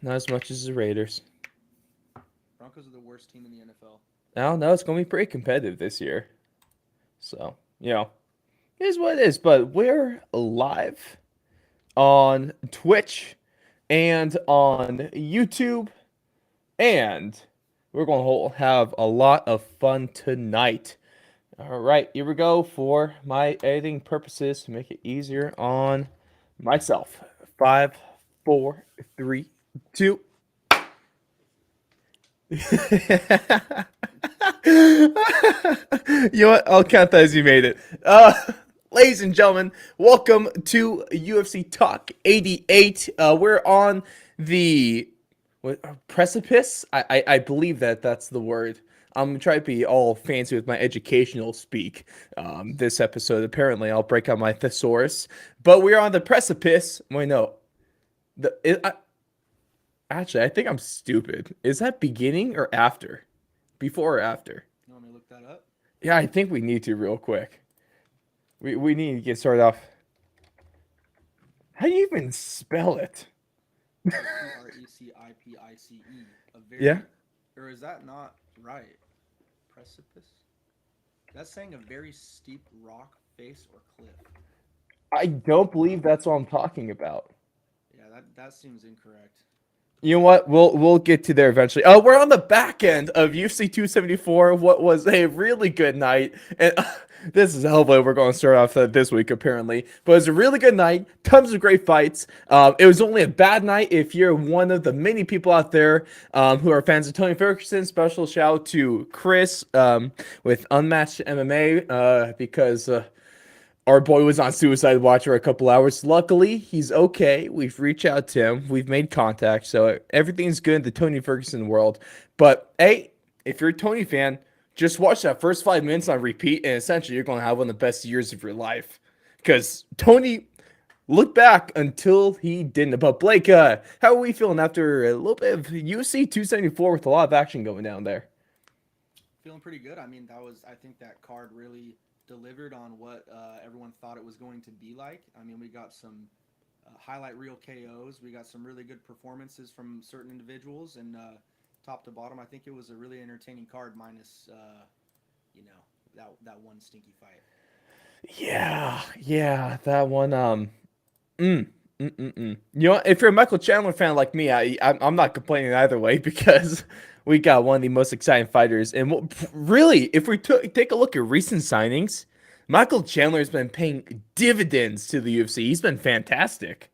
Not as much as the Raiders. Broncos are the worst team in the NFL. I don't know. It's going to be pretty competitive this year. So, it is what it is. But we're live on Twitch and on YouTube. And we're going to have a lot of fun tonight. All right, here we go for my editing purposes to make it easier on myself. Five, four, three, two. You know what? I'll count that as you made it. Ladies and gentlemen, welcome to UFC Talk 88. We're on the precipice. I believe that's the word. I'm gonna try to be all fancy with my educational speak. This episode, apparently, I'll break out my thesaurus. But we're on the precipice. Wait, no. Actually, I think I'm stupid. Is that beginning or after? Before or after? You want me to look that up? Yeah, I think we need to real quick. We need to get started off. How do you even spell it? Precipice. A Yeah, very, or is that not right? Precipice? That's saying a very steep rock face or cliff. I don't believe that's what I'm talking about. Yeah, that seems incorrect. You know what? We'll get to there eventually. Oh, we're on the back end of UFC 274. What was a really good night, and this is a hell of a way we're going to start off this week apparently. But it was a really good night. Tons of great fights. It was only a bad night if you're one of the many people out there who are fans of Tony Ferguson. Special shout out to Chris with Unmatched MMA because. Our boy was on suicide watch for a couple hours. Luckily, he's okay. We've reached out to him. We've made contact. So everything's good in the Tony Ferguson world. But hey, if you're a Tony fan, just watch that first 5 minutes on repeat, and essentially you're going to have one of the best years of your life. Because Tony, look back until he didn't. But Blake, how are we feeling after a little bit of UFC 274 with a lot of action going down there? Feeling pretty good. I mean, I think that card really delivered on what everyone thought it was going to be like. I mean, we got some highlight reel KOs. We got some really good performances from certain individuals, and top to bottom, I think it was a really entertaining card. Minus, you know, that one stinky fight. Yeah, that one. Mm, You know, if you're a Michael Chandler fan like me, I'm not complaining either way because we got one of the most exciting fighters. And really, if we take a look at recent signings, Michael Chandler has been paying dividends to the UFC. He's been fantastic.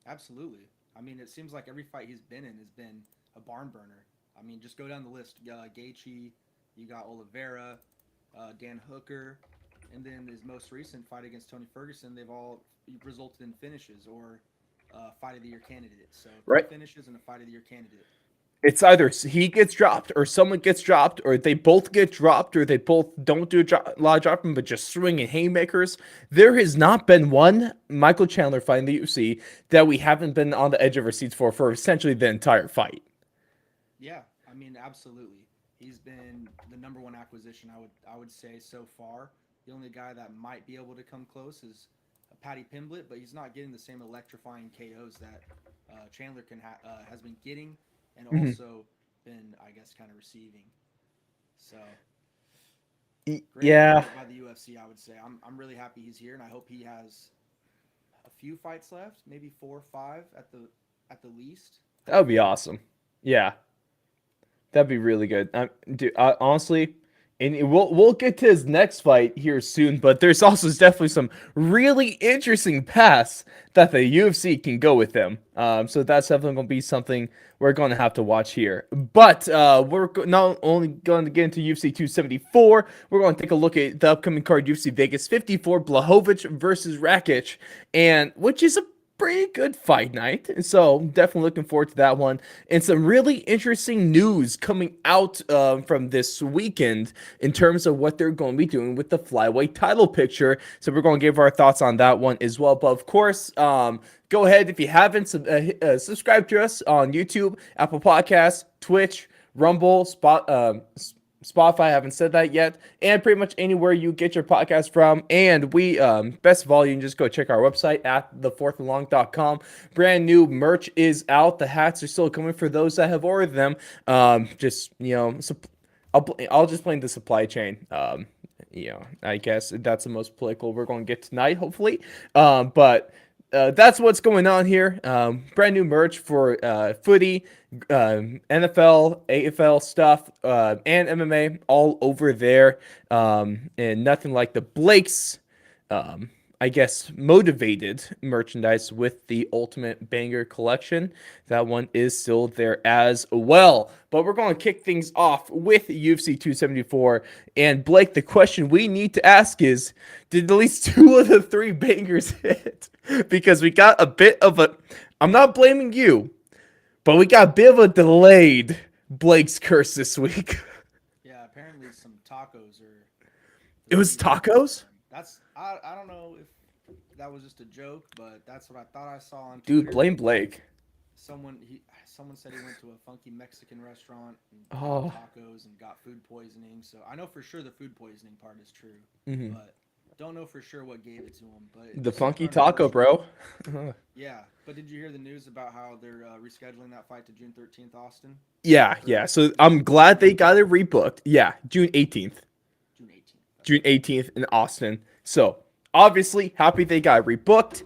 Absolutely. I mean, it seems like every fight he's been in has been a barn burner. I mean, just go down the list. Gaethje, you got Oliveira, Dan Hooker, and then his most recent fight against Tony Ferguson, they've all resulted in finishes or fight of the year candidates. So three Right? finishes and a fight of the year candidate. It's either he gets dropped or someone gets dropped, or they both get dropped, or they both don't do a lot of dropping, but just swinging haymakers. There has not been one Michael Chandler fight in the UFC that we haven't been on the edge of our seats for essentially the entire fight. Yeah, I mean, absolutely. He's been the number one acquisition I would say so far. The only guy that might be able to come close is Patty Pimblett, but he's not getting the same electrifying KOs that Chandler has been getting, and Mhm. also been, I guess, kind of receiving. So great move Yeah, by the UFC, I would say. I'm really happy he's here, and I hope he has a few fights left, maybe 4 or 5 at the least. that would be Hopefully, awesome. Yeah, that'd be really good. Dude, honestly, and we'll get to his next fight here soon. But there's also definitely some really interesting paths that the UFC can go with him. So that's definitely going to be something we're going to have to watch here. But we're not only going to get into UFC 274, we're going to take a look at the upcoming card UFC Vegas 54, Blachowicz versus Rakic, and which is a pretty good fight night. So definitely looking forward to that one. And some really interesting news coming out from this weekend in terms of what they're going to be doing with the flyweight title picture. So we're going to give our thoughts on that one as well. But of course, go ahead if you haven't subscribe to us on YouTube, Apple Podcasts, Twitch, Rumble, Spotify, I haven't said that yet, and pretty much anywhere you get your podcast from. And we, best of all, you can just go check our website at thefourthandlong.com. Brand new merch is out. The hats are still coming for those that have ordered them. Just, I'll just blame the supply chain. I guess that's the most political we're going to get tonight, hopefully. But that's what's going on here. Brand new merch for footy, NFL, AFL stuff, and MMA all over there. And nothing like the Blake's, I guess, motivated merchandise with the Ultimate Banger collection. That one is still there as well. But we're going to kick things off with UFC 274. And Blake, the question we need to ask is, did at least 2 of the 3 bangers hit? Because we got a bit of a, I'm not blaming you, but we got a bit of a delayed Blake's curse this week. Yeah, apparently some tacos are. It was tacos? I don't know if that was just a joke, but that's what I thought I saw on Dude, Twitter. blame Blake. Someone said he went to a funky Mexican restaurant and Oh. got tacos and got food poisoning. So I know for sure the food poisoning part is true, Mhm. but don't know for sure what gave it to him. But The funky somewhere in taco, Russia- bro. Yeah, but did you hear the news about how they're rescheduling that fight to June 13th, Austin? Yeah. So I'm glad they got it rebooked. Yeah, June 18th. June 18th. June 18th in Austin. So obviously happy they got rebooked.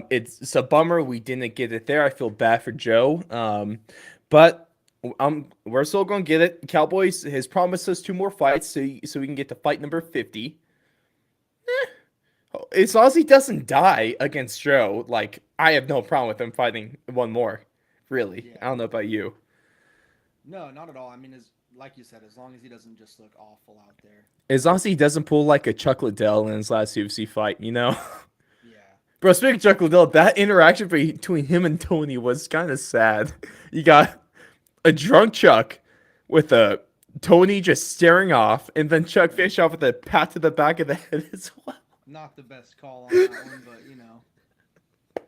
It's a bummer we didn't get it there. I feel bad for Joe. But we're still gonna get it. Cowboys has promised us 2 more fights, so we can get to fight number 50. As long as he doesn't die against Joe, like I have no problem with him fighting 1 more. Really, Yeah. I don't know about you. No, not at all. I mean, like you said, as long as he doesn't just look awful out there. As long as he doesn't pull like a Chuck Liddell in his last UFC fight, you know. Yeah. Bro, speaking of Chuck Liddell, that interaction between him and Tony was kind of sad. You got a drunk Chuck with a Tony just staring off, and then Chuck finished off with a pat to the back of the head as well. Not the best call on that one, but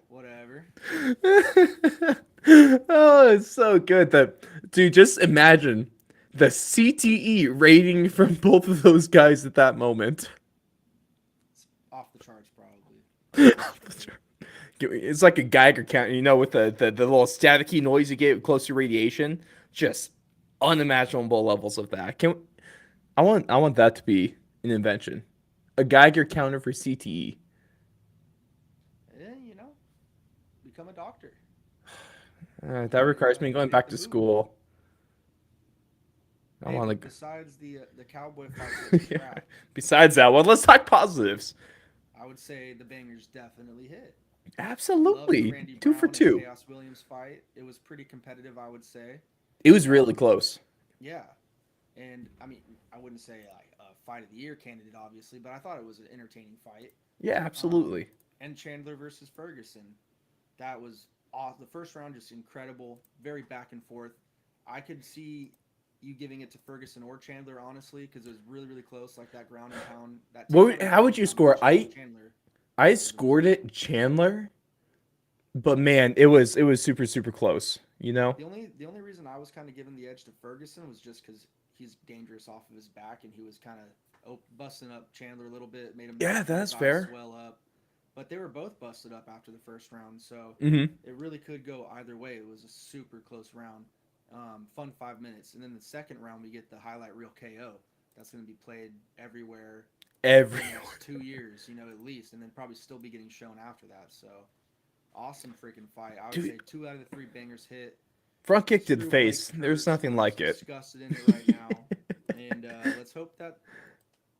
whatever. Oh, it's so good that, dude, just imagine the CTE rating from both of those guys at that moment. It's off the charts, probably. It's like a Geiger counter, with the little staticky noise you get close to radiation. Just unimaginable levels of that. I want that to be an invention. A Geiger counter for CTE. Become a doctor. That requires me going back to school. I want to. Besides the cowboy fight, Yeah. Besides that, well, let's talk positives. I would say the bangers definitely hit. Absolutely, Randy 2 for Brown 2. and Chaos Williams fight. It was pretty competitive, I would say. It was really close. Yeah, and I mean, I wouldn't say like a fight of the year candidate, obviously, but I thought it was an entertaining fight. Yeah, absolutely. And Chandler versus Ferguson, that was the first round, just incredible, very back and forth. I could see you giving it to Ferguson or Chandler, honestly, because it was really, really close, like that ground and pound. How would you score? Chandler. I scored it Chandler, but man, it was super super close. The only reason I was kind of giving the edge to Ferguson was just because he's dangerous off of his back, and he was kind of busting up Chandler a little bit, made him that's fair. Swell up. But they were both busted up after the first round, so it really could go either way. It was a super close round. Fun 5 minutes. And then the second round, we get the highlight reel KO. That's going to be played everywhere. For the next 2 years, at least. And then probably still be getting shown after that. So, awesome freaking fight. I would say 2 out of the 3 bangers hit. Front kick to the face. There's nothing like it. Disgusted in it right now. And let's hope that,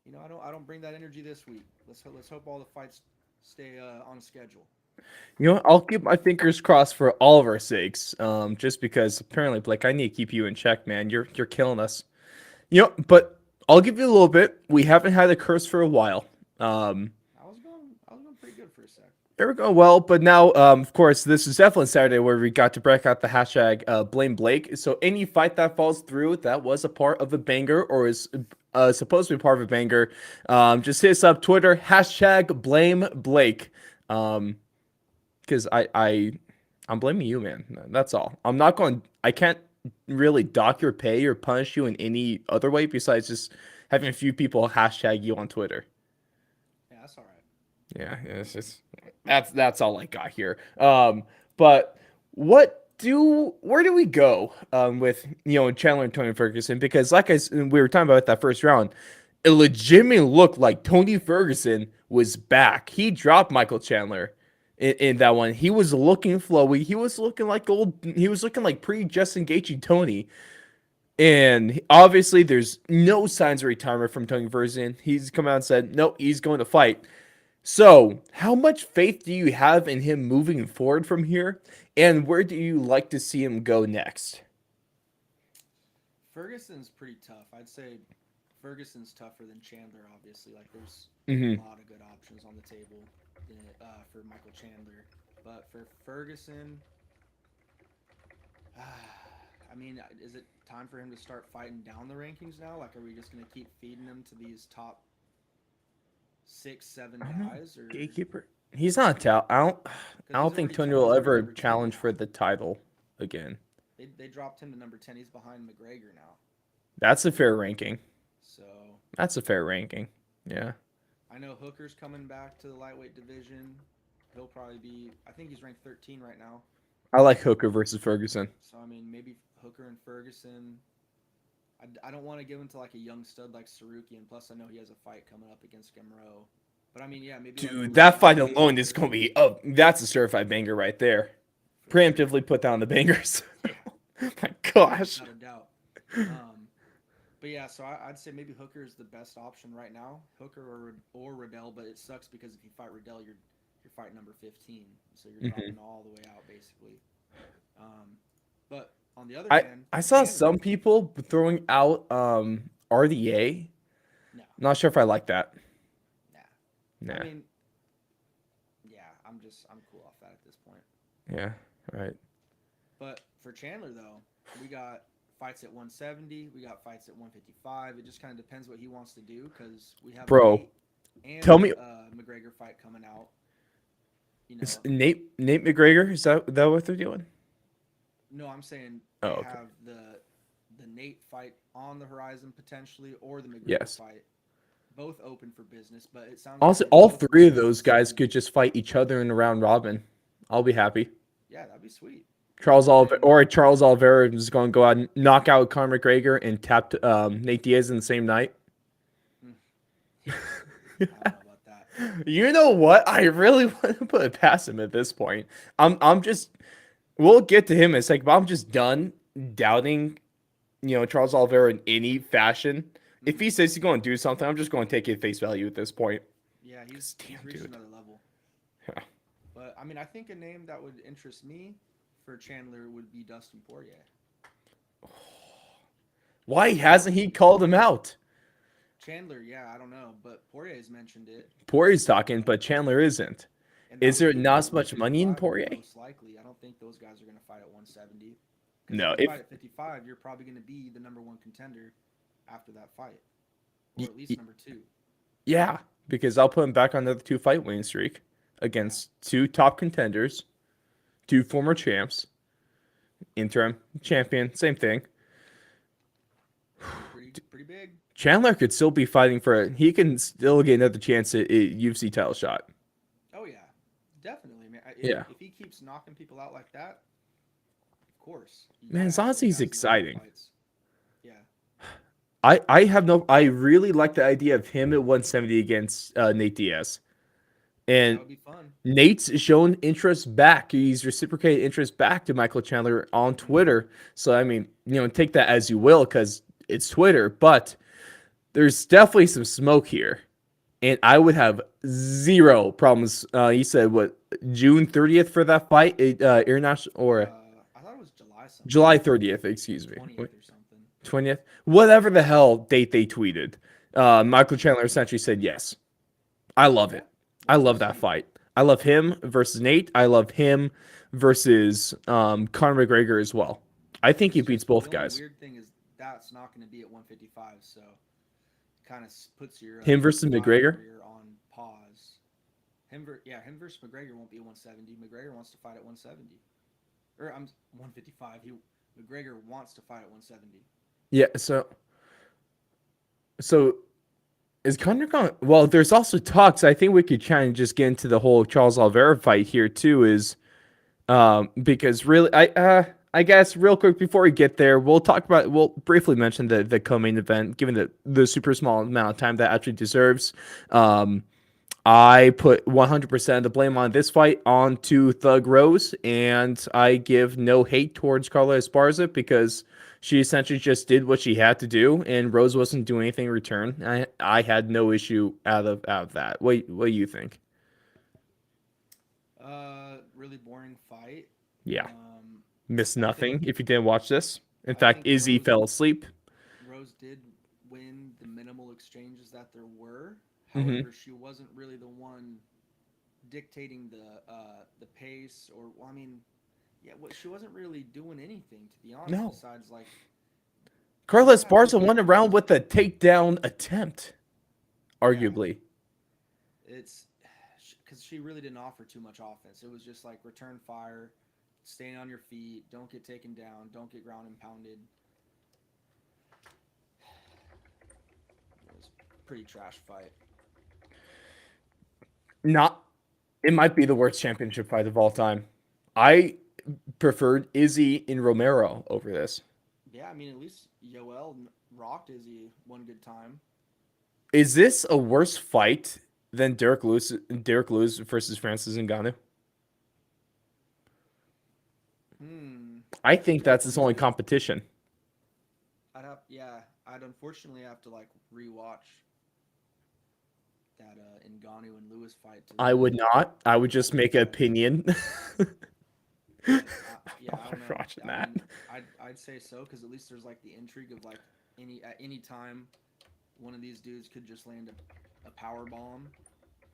I don't bring that energy this week. Let's hope all the fights stay on schedule. I'll keep my fingers crossed for all of our sakes. Just because apparently, Blake, I need to keep you in check, man. You're killing us. But I'll give you a little bit. We haven't had a curse for a while. I was going pretty good for a sec. There we go. Well, but now, of course, this is definitely Saturday where we got to break out the hashtag blame Blake. So any fight that falls through that was a part of a banger or is supposed to be part of a banger, just hit us up Twitter hashtag blame Blake. Because I'm blaming you, man. That's all. I can't really dock your pay or punish you in any other way besides just having a few people hashtag you on Twitter. Yeah, that's all right. Yeah, it's just that's all I got here. But where do we go with Chandler and Tony Ferguson? Because we were talking about that first round, it legitimately looked like Tony Ferguson was back. He dropped Michael Chandler in that one. He was looking flowy. He was looking like old. He was looking like pre Justin Gaethje Tony. And obviously, there's no signs of retirement from Tony Ferguson. He's come out and said, nope, he's going to fight. So, how much faith do you have in him moving forward from here? And where do you like to see him go next? Ferguson's pretty tough. I'd say Ferguson's tougher than Chandler. Obviously, like there's a Hmm. lot of good options on the table for Michael Chandler, but for Ferguson, I mean, is it time for him to start fighting down the rankings now? Like, are we just gonna keep feeding him to these top six, seven I don't know. guys, or Gatekeeper. He's not a tal. I because don't think Tony he's will already ever number 10 challenge for now? the title again. They dropped him to number 10. He's behind McGregor now. That's a fair ranking. So That's a fair ranking. Yeah. I know Hooker's coming back to the lightweight division. He'll probably be. I think he's ranked 13 right now. I like Hooker versus Ferguson. So I mean, maybe Hooker and Ferguson. I don't want to give him to like a young stud like Saruki, and plus I know he has a fight coming up against Gamro. But I mean, yeah, maybe like a Dude, that fight Lewis alone is Hooker going to be, oh, that's a certified banger right there. for sure. Preemptively put down the bangers. Yeah, My gosh. without a doubt. But yeah, so I'd say maybe Hooker is the best option right now. Hooker or Riddell, but it sucks because if you fight Riddell, you're fighting number 15, so you're Hmm. dropping all the way out basically. But on the other I, hand, I saw Chandler, some people throwing out RDA. no, Not sure if I like that. nah. I Nah. mean, yeah, I'm cool off that at this point. Yeah. Right. But for Chandler though, we got fights at 170, we got fights at 155. It just kind of depends what he wants to do because we have a Bro, Nate and tell me, McGregor fight coming out. You is know, Nate McGregor, is that what they're doing? no, I'm saying Oh, they okay. have the Nate fight on the horizon potentially, or the McGregor Yes. fight, both open for business. But it sounds like Also, they all both three want of those guys 170. could just fight each other in a round robin. I'll be happy. Yeah, that'd be sweet. And then Charles Oliveira is going to go out and knock out Conor McGregor and tap Nate Diaz in the same night. hmm, yeah, I don't know about that. You know what? I really want to put it past him at this point. I'm just we'll get to him in a second, but I'm just done doubting, Charles Oliveira in any fashion. If Hmm. he says he's going to do something, I'm just going to take it at face value at this point. Yeah, Cause he's damn, reached dude. another level. But I mean, I think a name that would interest me for Chandler would be Dustin Poirier. Why I know hasn't he called him out? Chandler, yeah, I don't know, but Poirier's mentioned it. Poirier's talking, Uh, but Chandler isn't. and that Is would there be a not fight as at much money in 155, Poirier? most likely. I don't think those guys are going to fight at 170. Because if No. you If fight at 55, you're probably going to be the number one contender after that fight, or y- at least y- number two. yeah, because I'll put him back on another 2 fight winning streak Yeah, against two top contenders, two former champs, interim champion, same thing. pretty big. Chandler could still be fighting for it. He can still get another chance at a UFC title shot. Oh yeah, definitely, man. Yeah. If he keeps knocking people out like that, of course, you Man, gotta as have long as those he's guys in the big exciting. fights. Yeah, I really like the idea of him at 170 against Nate Diaz. that And would be fun. Nate's shown interest back. He's reciprocated interest back to Michael Chandler on Hmm. Twitter. So I mean, take that as you will because it's Twitter, but there's definitely some smoke here. And I would have zero problems. You said what, June 30th for that fight, international, or I thought it was July something, July 30th, excuse me, 20th or something. 20th, whatever the hell date they tweeted. Michael Chandler essentially said yes. I love Yeah, it. I that'd be love that sweet. fight. I love him versus Nate. I love him versus Conor McGregor as well. I think he It's beats just both the only guys. weird thing is that's not going to be at 155, so kind of puts your Him versus fight McGregor. career on pause. Him versus McGregor won't be at 170. McGregor wants to fight at 170, or I'm 155. McGregor wants to fight at 170. Yeah, so is Conor going? Well, there's also talks. I think we could try and just get into the whole Charles Oliveira fight here too. Is because really, I guess real quick before we get there, we'll briefly mention the co-main event, given the super small amount of time that actually deserves. Um, I put 100% of the blame on this fight onto Thug Rose, and I give no hate towards Carla Esparza because she essentially just did what she had to do, and Rose wasn't doing anything in return. I had no issue out of that. What do you think? Really boring fight. Yeah, Um, missed I think nothing if you didn't watch this. In I fact, think Izzy fell asleep. Rose did win the minimal exchanges that there were. Hmm. However, she wasn't really the one dictating the pace, or well, I mean, yeah, what she wasn't really doing anything to be honest. No, Besides, like, Carla you have to Esparza be. went around with a takedown attempt, Yeah, arguably. it's because she really didn't offer too much offense. It was just like return fire, staying on your feet, don't get taken down, don't get ground and pounded. It was a pretty trash fight. Not It might be the worst championship fight of all time. I preferred Izzy in Romero over this. Yeah, I mean, at least Yoel rocked Izzy one good time. Is this a worse fight than Derek Lewis versus Francis Ngannou? I That's a think tough that's one its to only say. competition. I'd unfortunately have to like rewatch that Ngannou and Lewis fight to I would really not. I would just judge. make an But opinion. yeah, I'm I don't not know. watching I that. mean, I'd say so because at least there's like the intrigue of like any time one of these dudes could just land a power bomb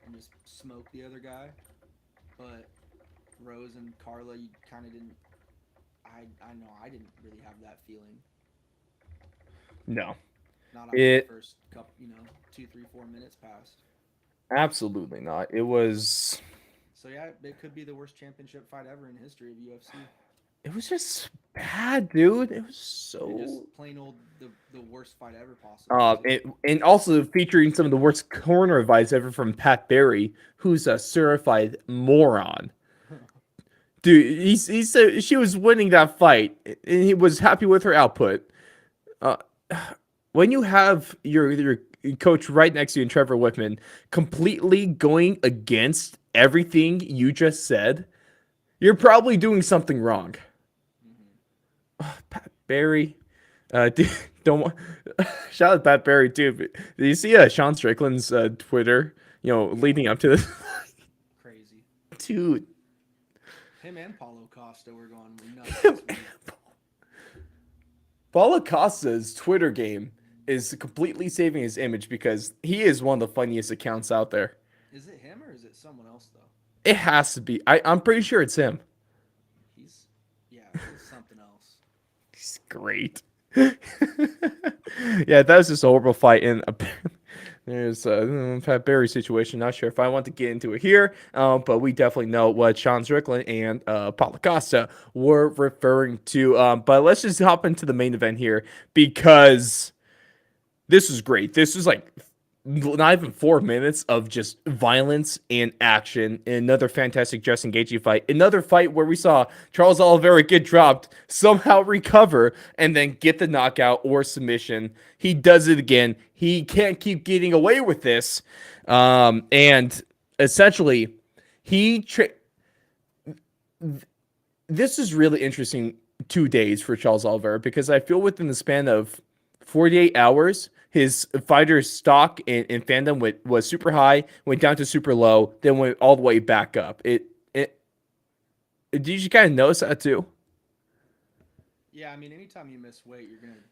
and just smoke the other guy. But Rose and Carla, you kind of didn't. I know I didn't really have that feeling. No, Not after the it first couple, 2, 3, 4 minutes passed. absolutely not. It was. So yeah, it could be the worst championship fight ever in history of UFC. It was just bad, dude. It was And just so. plain old the worst fight ever possibly too. And also featuring some of the worst corner advice ever from Pat Barry, who's a certified moron. Dude, he said she was winning that fight, and he was happy with her output. Uh, when you have your coach right next to you, and Trevor Whitman, completely going against everything you just said, you're probably doing something wrong. Hmm. Pat Barry, dude, don't want, shout out Pat Barry too. But did you see Sean Strickland's Twitter? Yeah, Leading up to this, crazy. dude. Him and Paulo Costa were going nuts this week. Paulo Costa's Twitter game is completely saving his image because he is one of the funniest accounts out there. Is it him or is it someone else though? It has to be. I'm pretty sure it's him. He's he's something else. He's great. Yeah, that was just a horrible fight. And there's a Pat Barry situation. Not sure if I want to get into it here, but we definitely know what Sean Strickland and Paulo Costa were referring to. But let's just hop into the main event here because this was great. This was like not even 4 minutes of just violence and action. And another fantastic Justin Gaethje fight. Another fight where we saw Charles Oliveira get dropped, somehow recover, and then get the knockout or submission. He does it again. He can't keep getting away with this. And essentially, he this is really interesting 2 days for Charles Oliveira because I feel within the span of 48 hours, his fighter stock and fandom was super high, went down to super low, then went all the way back up. It did you kind of notice that too? Yeah, I mean, anytime you miss weight, you're gonna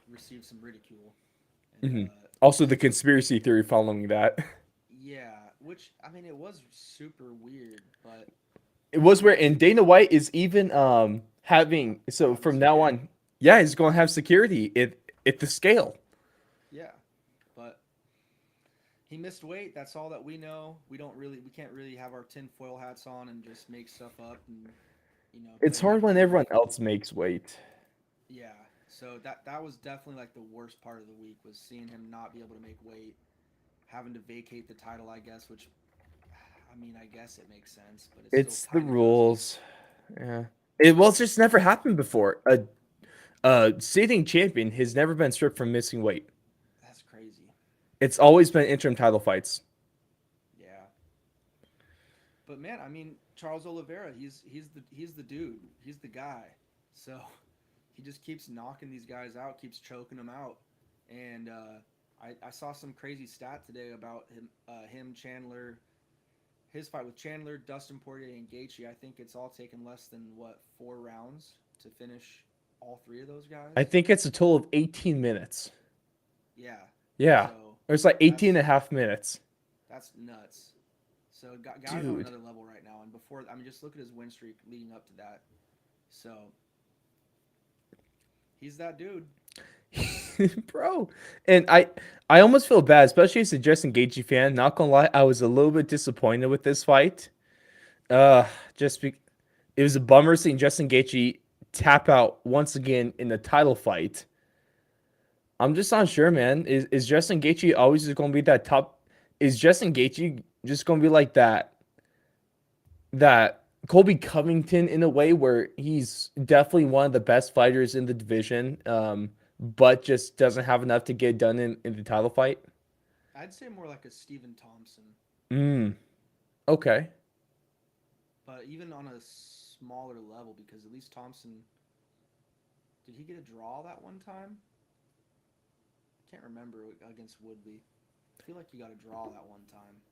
receive some ridicule, and Hmm. Also, the conspiracy theory following that. yeah, which I mean, it was super weird, but It was where, and Dana White is even having, so having from now security. on, yeah, he's going to have security at the scale. Yeah, but he missed weight. That's all that we know. We can't really have our tinfoil hats on and just make stuff up and It's play hard when play everyone like else makes weight. So that was definitely like the worst part of the week was seeing him not be able to make weight, having to vacate the title, I guess, which I mean, I guess it makes sense, but it's still It's the kind of crazy. rules. Yeah. It's just never happened before. A sitting champion has never been stripped from missing weight. That's crazy. It's always been interim title fights. Yeah. But man, I mean, Charles Oliveira, he's the dude. He's the guy. So he just keeps knocking these guys out, keeps choking them out. And I saw some crazy stat today about him Chandler, his fight with Chandler, Dustin Poirier, and Gaethje. I think it's all taken less than what 4 rounds to finish all three of those I guys. think it's a total of 18 minutes. Yeah. Yeah. So It's like 18 and that's a half minutes. that's nuts. So guys on Dude. another level right now. And before, I mean, just look at his win streak leading up to that. So he's that dude. Bro. And I almost feel bad, especially as a Justin Gaethje fan. Not gonna lie, I was a little bit disappointed with this fight. Uh, just be, it was a bummer seeing Justin Gaethje tap out once again in the title fight. I'm just not sure, man. Is Justin Gaethje always just gonna be that top? Is Justin Gaethje just gonna be like that Colby Covington in a way where he's definitely one of the best fighters in the division, but just doesn't have enough to get done in the title fight? I'd say more like a Stephen Thompson, Mm, okay. but even on a smaller level because at least Thompson did he get a draw that one time? I can't remember against Woodley. I feel like he got a draw that one time.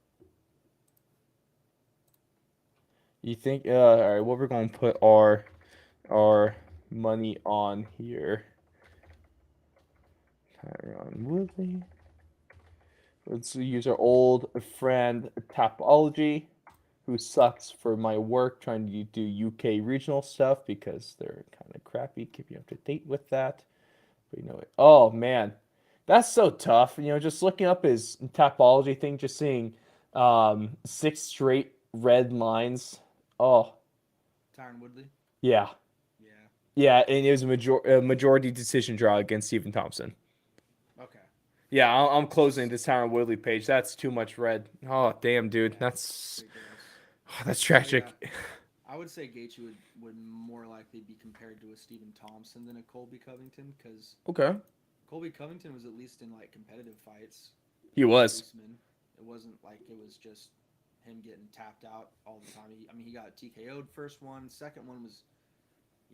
You think? All right. What we're gonna put our money on here? Tyron Woodley. Let's use our old friend Tapology, who sucks for my work trying to do UK regional stuff because they're kind of crappy. Keep you up to date with that. But you know it. Oh man, that's so tough. Just looking up his Tapology thing, just seeing 6 straight red lines. Oh Tyron Woodley. yeah, Yeah. yeah, and it was a majority decision draw against Stephen Thompson. Okay. Yeah, I'm closing That's this Tyron Woodley page. That's too much red. Oh damn, dude, yeah. that's Ridiculous. that's So yeah, tragic. I would say Gaethje would more likely be compared to a Stephen Thompson than a Colby Covington because Okay, Colby Covington was at least in like competitive fights he with was. Usman. It wasn't like it was just him getting tapped out all the time. I mean, he got TKO'd first one. Second one was,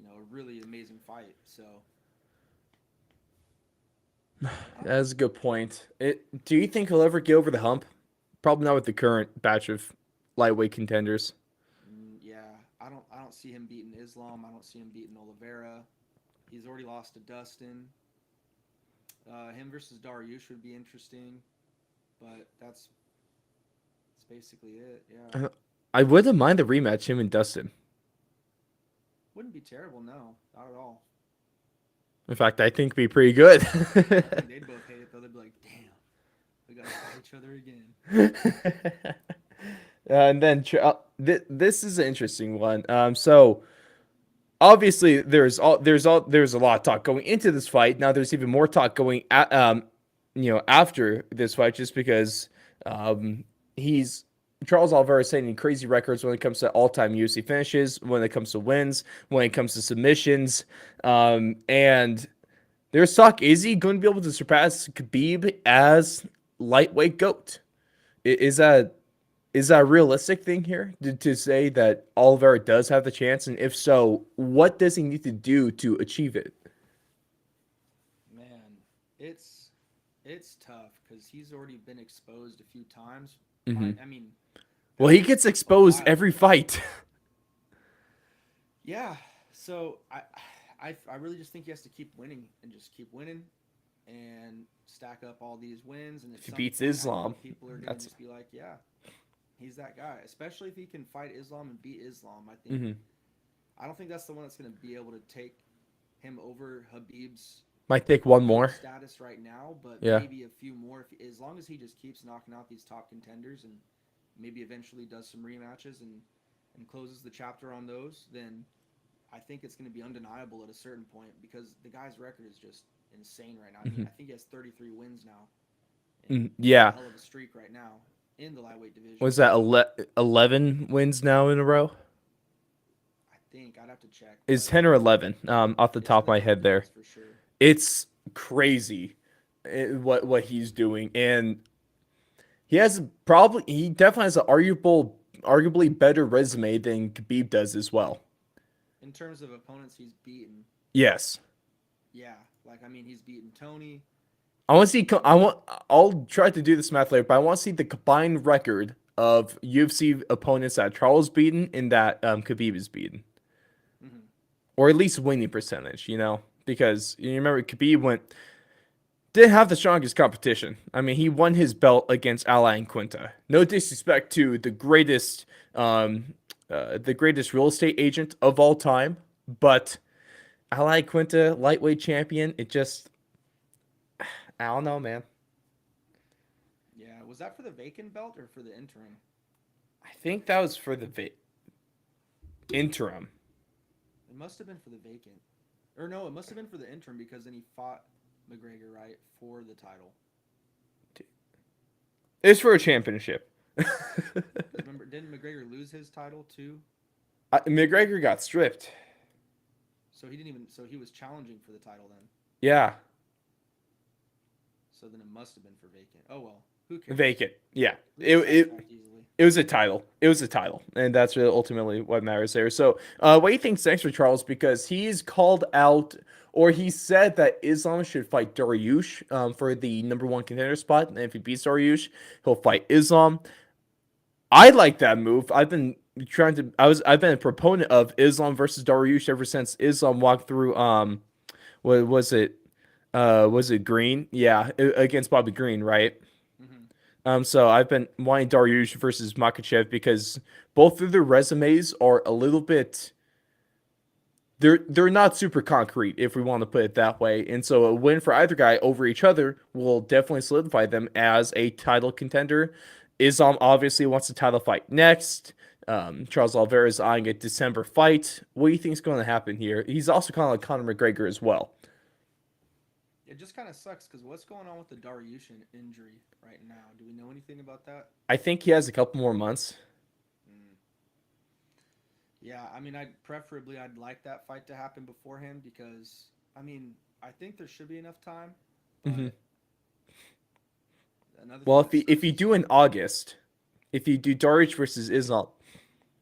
a really amazing fight. So I don't know. That's a good point. Do you think he'll ever get over the hump? Probably not with the current batch of lightweight contenders. Yeah, I don't see him beating Islam. I don't see him beating Oliveira. He's already lost to Dustin. Him versus Dariush would be interesting, but that's basically it. Yeah, Uh, I wouldn't mind the rematch, him and Dustin. wouldn't be terrible. No, not at all. In fact, I think it'd be pretty good. I think they'd both hate it though. They'd be like, "Damn, we gotta fight each other again." And then this is an interesting one. So obviously there's a lot of talk going into this fight. Now there's even more talk going after this fight, just because he's Charles Oliveira is setting crazy records when it comes to all-time UFC finishes, when it comes to wins, when it comes to submissions, and there's talk: is he going to be able to surpass Khabib as lightweight goat? Is that a realistic thing here to say that Oliveira does have the chance? And if so, what does he need to do to achieve it? Man, it's tough because he's already been exposed a few times. Hmm. I mean, Well, that's he been gets a exposed while every ago. fight. Yeah, so I really just think he has to keep winning and just keep winning and stack up all these wins. And at If he some beats point, I Islam, think people are gonna that's just be like, yeah, he's that guy. Especially if he can fight Islam and beat Islam. hmm I don't think that's the one that's gonna be able to take him over Habib's might take one GOAT more. status right now, but Yeah. maybe a few more. As long as he just keeps knocking out these top contenders and maybe eventually does some rematches and closes the chapter on those, then I think it's going to be undeniable at a certain point because the guy's record is just insane right now. I mean, Mhm. I think he has 33 wins now, and he's on a Yeah. hell of a streak right now in the lightweight division. Was that 11 wins now in a row? I think I'd have to check, Is but 10 or 11 off the it's in top of the my head 50s there. for sure. It's crazy what he's doing. And he definitely has an arguably better resume than Khabib does as well. In terms of opponents he's beaten, Yes. yeah, like I mean, he's beaten Tony. I want He's to see. beaten. I'll try to do this math later, but I want to see the combined record of UFC opponents that Charles beaten and that Khabib is beaten, Mhm. or at least winning percentage. Because you remember Khabib didn't have the strongest competition. I mean, he won his belt against Ally and Quinta. No disrespect to um, the greatest real estate agent of all time, but Ally Quinta, lightweight champion. I don't know, man. Yeah, was that for the vacant belt or for the interim? I think that was for the interim. It must have been for the vacant, or no, it must have been for the interim because then he fought McGregor right for the title. It's for a championship. Because remember, didn't McGregor lose his title too? McGregor got stripped. So he didn't even. So he was challenging for the title then. Yeah, So then it must have been for vacant. Oh well, who cares? vacant. Yeah, We it get it sidetracked easily. it was a title. It was a title, and that's really ultimately what matters there. So, what do you think next for Charles? Because he's called out, or he said that Islam should fight Dariush for the number one contender spot, and if he beats Dariush, he'll fight Islam. I like that move. I've been a proponent of Islam versus Dariush ever since Islam walked through what was it Green? Yeah, against Bobby Green, right? Hmm. So I've been wanting Dariush versus Makachev because both of their resumes are a little bit they're not super concrete if we want to put it that way. And so a win for either guy over each other will definitely solidify them as a title contender. Islam obviously wants a title fight next. Charles Oliveira is eyeing a December fight. What do you think is going to happen here? He's also kind of like Conor McGregor as well. It just kind of sucks because what's going on with the Dariushin injury right now? Do we know anything about that? I think he has a couple more months. Mm. Yeah, I mean, I'd like that fight to happen beforehand because I mean I think there should be enough time, Hmm. but another Well, thing that if sucks you is do in August, if you do Dariush versus Islam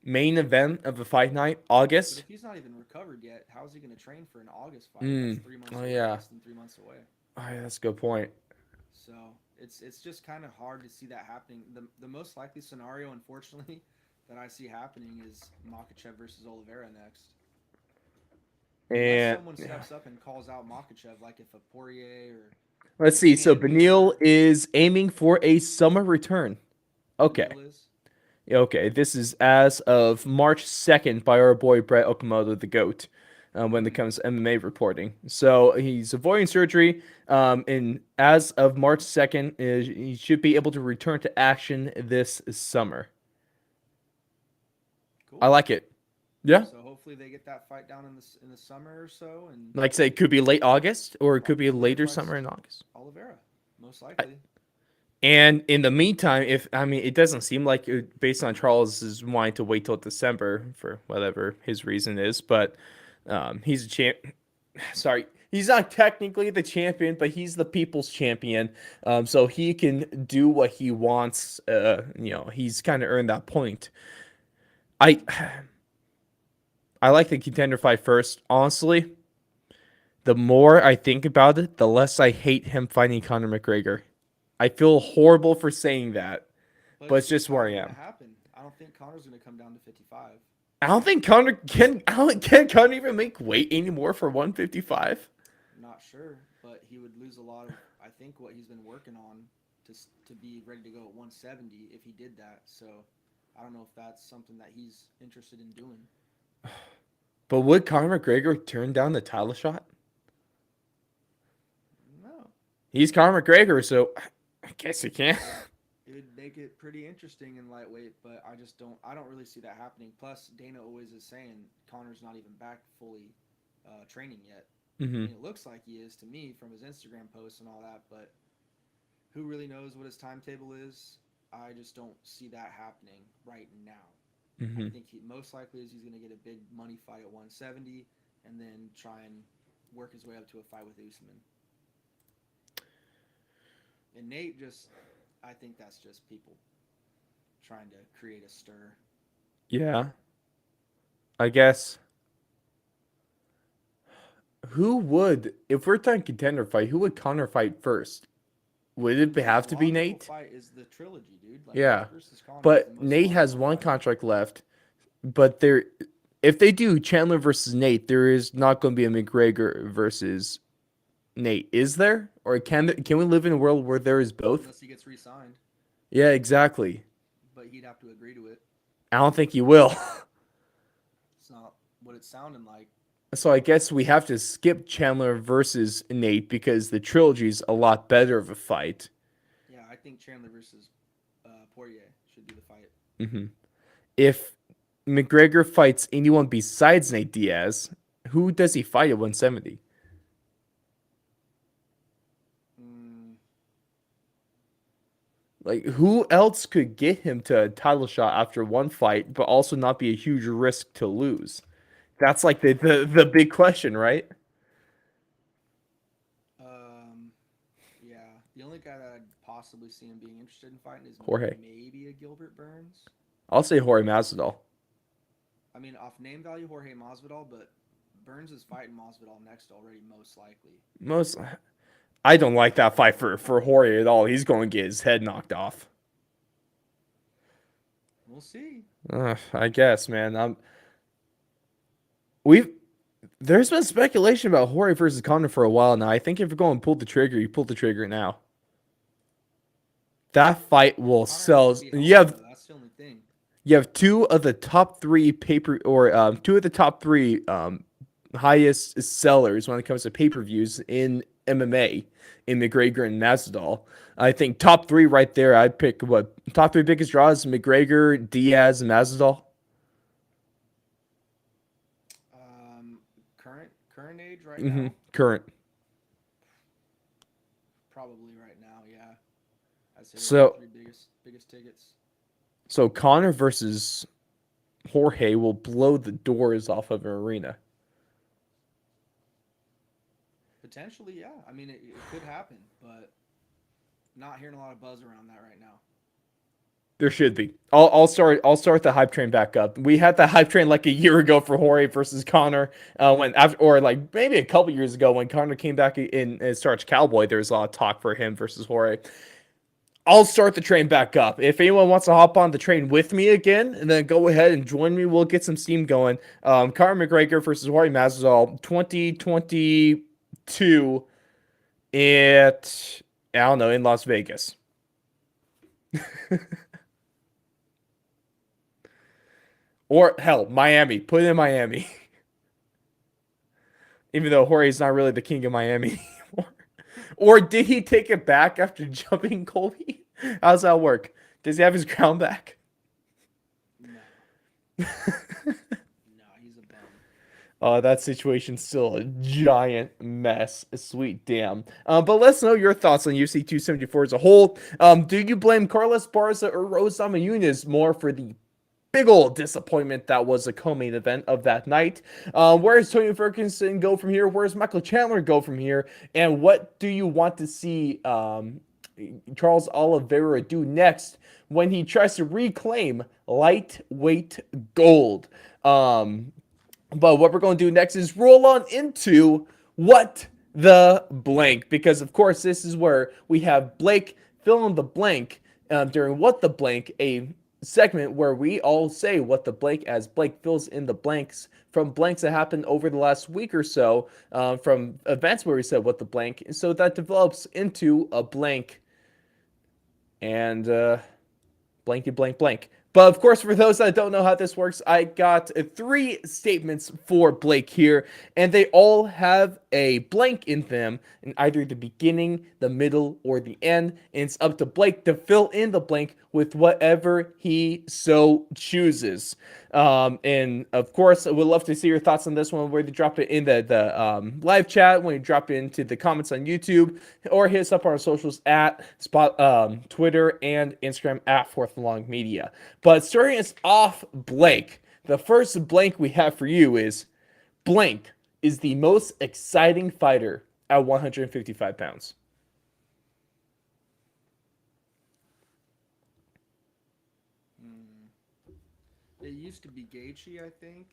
main event of the fight night, but August. if he's not even recovered yet, how is he going to train for an August fight? That's Mm. 3 months Oh away, yeah. less than 3 months away. Oh yeah, that's a good point. So it's just kind of hard to see that happening. The most likely scenario, unfortunately, that I see happening is Makachev versus Oliveira next, unless And someone steps up and calls out Makachev, like if a Poirier or let's a see. So Chandler Benil is aiming for a summer return. Okay. Beneil is. Okay. This is as of March 2nd by our boy Brett Okamoto, the GOAT, when it Mm-hmm. comes to MMA reporting. So he's avoiding surgery. And as of March 2nd, he should be able to return to action this summer. I Cool. like it. Yeah. So hopefully they get that fight down in the summer or so, and Like I say, it could be late August or it could be Oliveira later fights summer in August. Oliveira, most likely. And in the meantime, if I mean, it doesn't seem like based on Charles is wanting to wait till December for whatever his reason is, but he's a champ. Sorry, he's not technically the champion, but he's the people's champion. So he can do what he wants. He's kind of earned that point. I I like the contender fight first. Honestly, the more I think about it, the less I hate him fighting Conor McGregor. I feel horrible for saying that, But but it's it's just just where not I going to am. happen. I don't think Connor's going to come down to 55. I don't think Conor can. I don't, can Conor even make weight anymore for 155. Not sure, but he would lose a lot of, I think, what he's been working on to be ready to go at 170 if he did that. So I don't know if that's something that he's interested in doing. But would Conor McGregor turn down the title shot? No. He's Conor McGregor, so I guess he can. It would make it pretty interesting in lightweight, but I don't really see that happening. Plus, Dana always is saying Connor's not even back fully training yet. I Hmm. mean, it looks like he is to me from his Instagram posts and all that, but who really knows what his timetable is? I just don't see that happening right now. I Hmm. think he most likely is he's going to get a big money fight at 170 and then try and work his way up to a fight with Usman. And Nate just, I think that's just people trying to create a stir. Yeah, I guess. Who would, if we're talking contender fight, who would Connor fight first? Would The it most have to be logical Nate? fight is the trilogy, dude. Like Yeah, Nate versus Connor is the but most Nate has logical one fight. contract left. But there, if they do Chandler versus Nate, there is not going to be a McGregor versus Nate, is there? Or can we live in a world where there is both? Unless he gets re-signed, Yeah, exactly. but he'd have to agree to it. I don't think he will. It's not what it's sounding like. So I guess we have to skip Chandler versus Nate because the trilogy's a lot better of a fight. Yeah, I think Chandler versus Poirier should be the fight. Hmm. If McGregor fights anyone besides Nate Diaz, who does he fight at 170? Mm, Like, who else could get him to a title shot after one fight, but also not be a huge risk to lose? That's like the big question, right? um, yeah, the only guy that I'd possibly see him being interested in fighting is Jorge. maybe a Gilbert Burns. I'll say Jorge Masvidal. I mean, off name value, Jorge Masvidal, but Burns is fighting Masvidal next already, most likely. Most, I don't like that fight for Jorge at all. He's going to get his head knocked off. We'll see. I guess, man. We've There's been speculation about Jorge versus Conor for a while now. I think if you're going to pull the trigger, you pull the trigger now. That fight will Connor has to sell. be healthy though. That's the only thing. You have two of the top three paper or two of the top three highest sellers when it comes to pay per views in MMA in McGregor and Masvidal. I think top three right there. I'd pick what top three biggest draws: McGregor, Diaz, and Masvidal. Current age right now, Current. probably right now. Yeah, I'd say those are the So three biggest tickets. so Connor versus Jorge will blow the doors off of an arena. Potentially, yeah. I mean, it could happen, but not hearing a lot of buzz around that right now. There should be. I'll start the hype train back up. We had that hype train like a year ago for Jorge versus Connor. When after or like maybe a couple years ago when Connor came back in Starch Cowboy, there was a lot of talk for him versus Jorge. I'll start the train back up. If anyone wants to hop on the train with me again, and then go ahead and join me, we'll get some steam going. Conor McGregor versus Jorge Masvidal, 2022 at I don't know in Las Vegas. Or hell, Miami. Put it in Miami. Even though Jorge's not really the king of Miami anymore. Or did he take it back after jumping Colby? How's that work? Does he have his crown back? No, no, he's a bum. That situation's still a giant mess. Sweet damn. But let's know your thoughts on UFC 274 as a whole. Do you blame Carlos Barza or Rose Namajunas more for the big old disappointment that was a co-main event of that night? Where does Tony Ferguson go from here? Where does Michael Chandler go from here? And what do you want to see Charles Oliveira do next when he tries to reclaim lightweight gold? But what we're going to do next is roll on into what the blank, because of course this is where we have Blake fill in the blank during what the blank, a segment where we all say what the blank as Blake fills in the blanks from blanks that happened over the last week or so, from events where we said what the blank, so that develops into a blank and blanky blank blank. But of course, for those that don't know how this works, I got three statements for Blake here, and they all have a blank in them in either the beginning, the middle, or the end. And it's up to Blake to fill in the blank with whatever he so chooses. And of course, I would love to see your thoughts on this one, where you drop it in the live chat, when you drop it into the comments on YouTube, or hit us up on our socials at Twitter and Instagram at Fourth and Long Media. But starting us off, Blake, the first blank we have for you is blank is the most exciting fighter at 155 pounds. It used to be Gaethje, I think.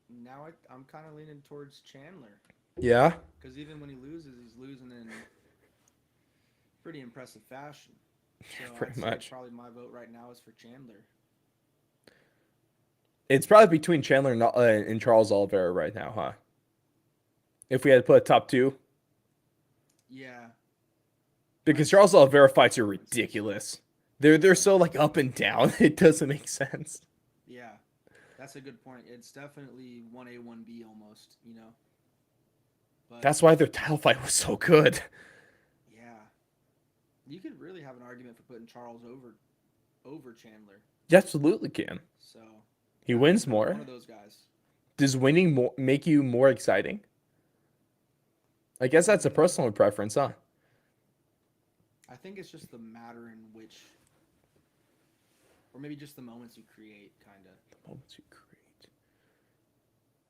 Now I'm kind of leaning towards Chandler. Yeah, Because even when he loses, he's losing in pretty impressive fashion. So I'd pretty say much. probably my vote right now is for Chandler. It's probably between Chandler and Charles Oliveira right now, huh? If we had to put a top two, Yeah. because Charles Oliveira fights are ridiculous. They're so like up and down. It doesn't make sense. Yeah. That's a good point. It's definitely 1A, 1B almost, you know? But That's why their title fight was so good. yeah. You could really have an argument for putting Charles over Chandler. You absolutely can. So He I wins think more. one of those guys. Does winning make you more exciting? I guess that's a personal preference, huh? I think it's just the matter in which, or maybe just the moments you create, kind of. The moments you create.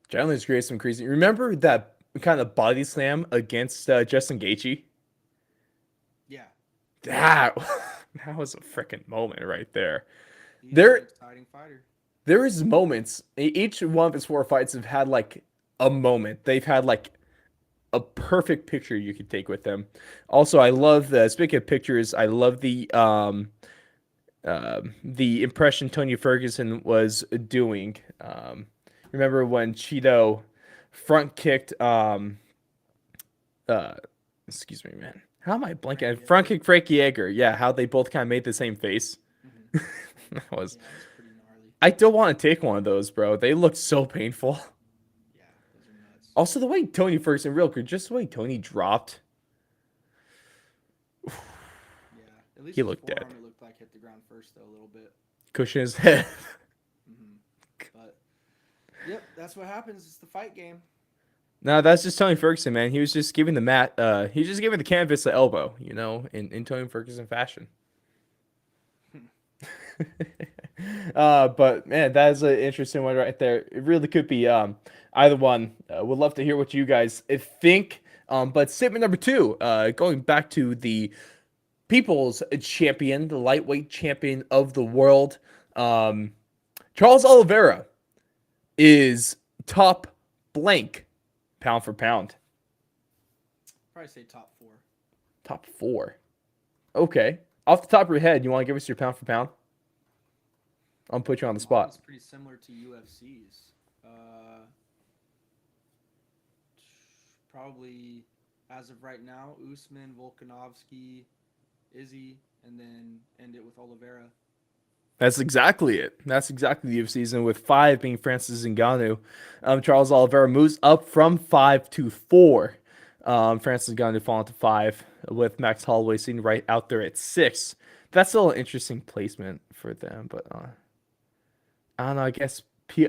Chandler's created some crazy. Remember that kind of body slam against Justin Gaethje? Yeah. That that was a freaking moment right there. He's There an exciting fighter. there is moments. Each one of his four fights have had like a moment. They've had like a perfect picture you could take with them. Also, I love the speaking of pictures. I love the impression Tony Ferguson was doing. Remember when Cheeto front kicked uh excuse me, man. How am I blanking? Frankie Front Edgar. kick Frankie Yeager. Yeah, how they both kind of made the same face. Hmm. That was. Yeah, it's pretty gnarly. I don't want to take one of those, bro. They look so painful. Yeah, those are nuts. Also, the way Tony Ferguson, real quick, just the way Tony dropped, Yeah, at least he his looked forearm, dead. it looked like hit the ground first though a little bit. Cushion his head. Hmm. But yep, that's what happens. It's the fight game. No, that's just Tony Ferguson, man. He was just giving the mat. He was just giving the canvas the elbow, you know, in Tony Ferguson fashion. But man, that is an interesting one right there. It really could be either one. Would love to hear what you guys think. But statement number two, going back to the people's champion, the lightweight champion of the world, Charles Oliveira is top blank pound for pound. Probably say top 4. Top 4. Okay. Off the top of your head, you want to give us your pound for pound? I'll put you on the spot. Mine's pretty similar to UFC's. Probably as of right now, Usman, Volkanovski, Izzy, and then end it with Oliveira. That's exactly it. That's exactly the UFC season, with 5 being Francis Ngannou. Charles Oliveira moves up from 5 to 4. Francis Ngannou falling to 5, with Max Holloway sitting right out there at 6. That's still an interesting placement for them, but I don't know. I guess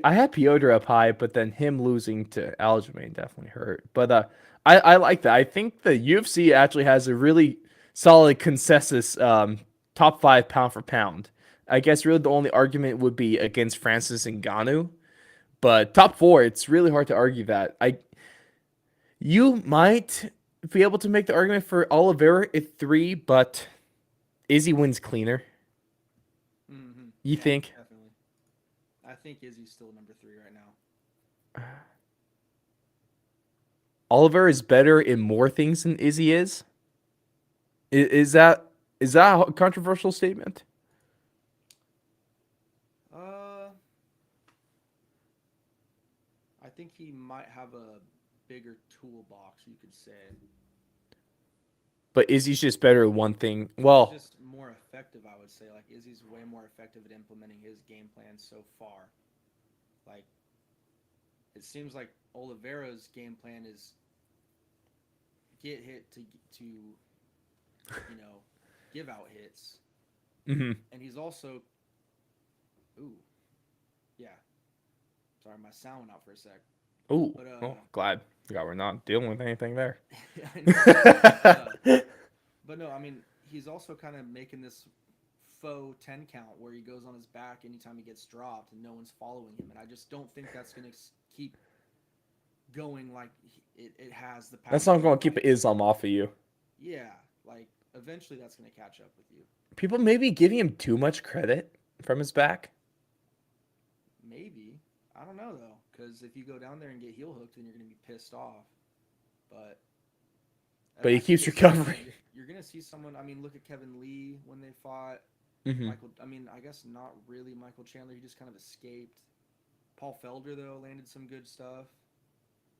I had Piotr up high, but then him losing to Aljamain definitely hurt. But I like that. I think the UFC actually has a really solid consensus top 5 pound for pound. I guess really the only argument would be against Francis Ngannou, but top 4, it's really hard to argue that. You might be able to make the argument for Oliveira at 3, but Izzy wins cleaner. Mm-hmm. You think? Definitely. I think Izzy's still number 3 right now. Oliver is better in more things than Izzy is? Is that a controversial statement? I think he might have a bigger toolbox, you could say. But Izzy's just better at one thing. He's Well, just more effective, I would say. Like Izzy's way more effective at implementing his game plan so far. Like it seems like Oliveira's game plan is get hit to you know give out hits, Hmm. and he's also ooh yeah sorry my sound went out for a sec, Ooh, but oh, glad. God, we're not dealing with anything there. I know. Uh, but no, I mean he's also kind of making this faux 10 count where he goes on his back anytime he gets dropped and no one's following him, and I just don't think that's going to keep going like it has the That's past not few going to keep fights. Islam off of you. Yeah, like eventually that's going to catch up with you. People may be giving him too much credit from his back, Maybe. I don't know though, because if you go down there and get heel hooked, then you're going to be pissed off. But but he I think keeps it's something recovering. you're going to see someone. I mean, look at Kevin Lee when they fought Hmm. Michael. I mean, I guess not really Michael Chandler. He just kind of escaped. Paul Felder though landed some good stuff.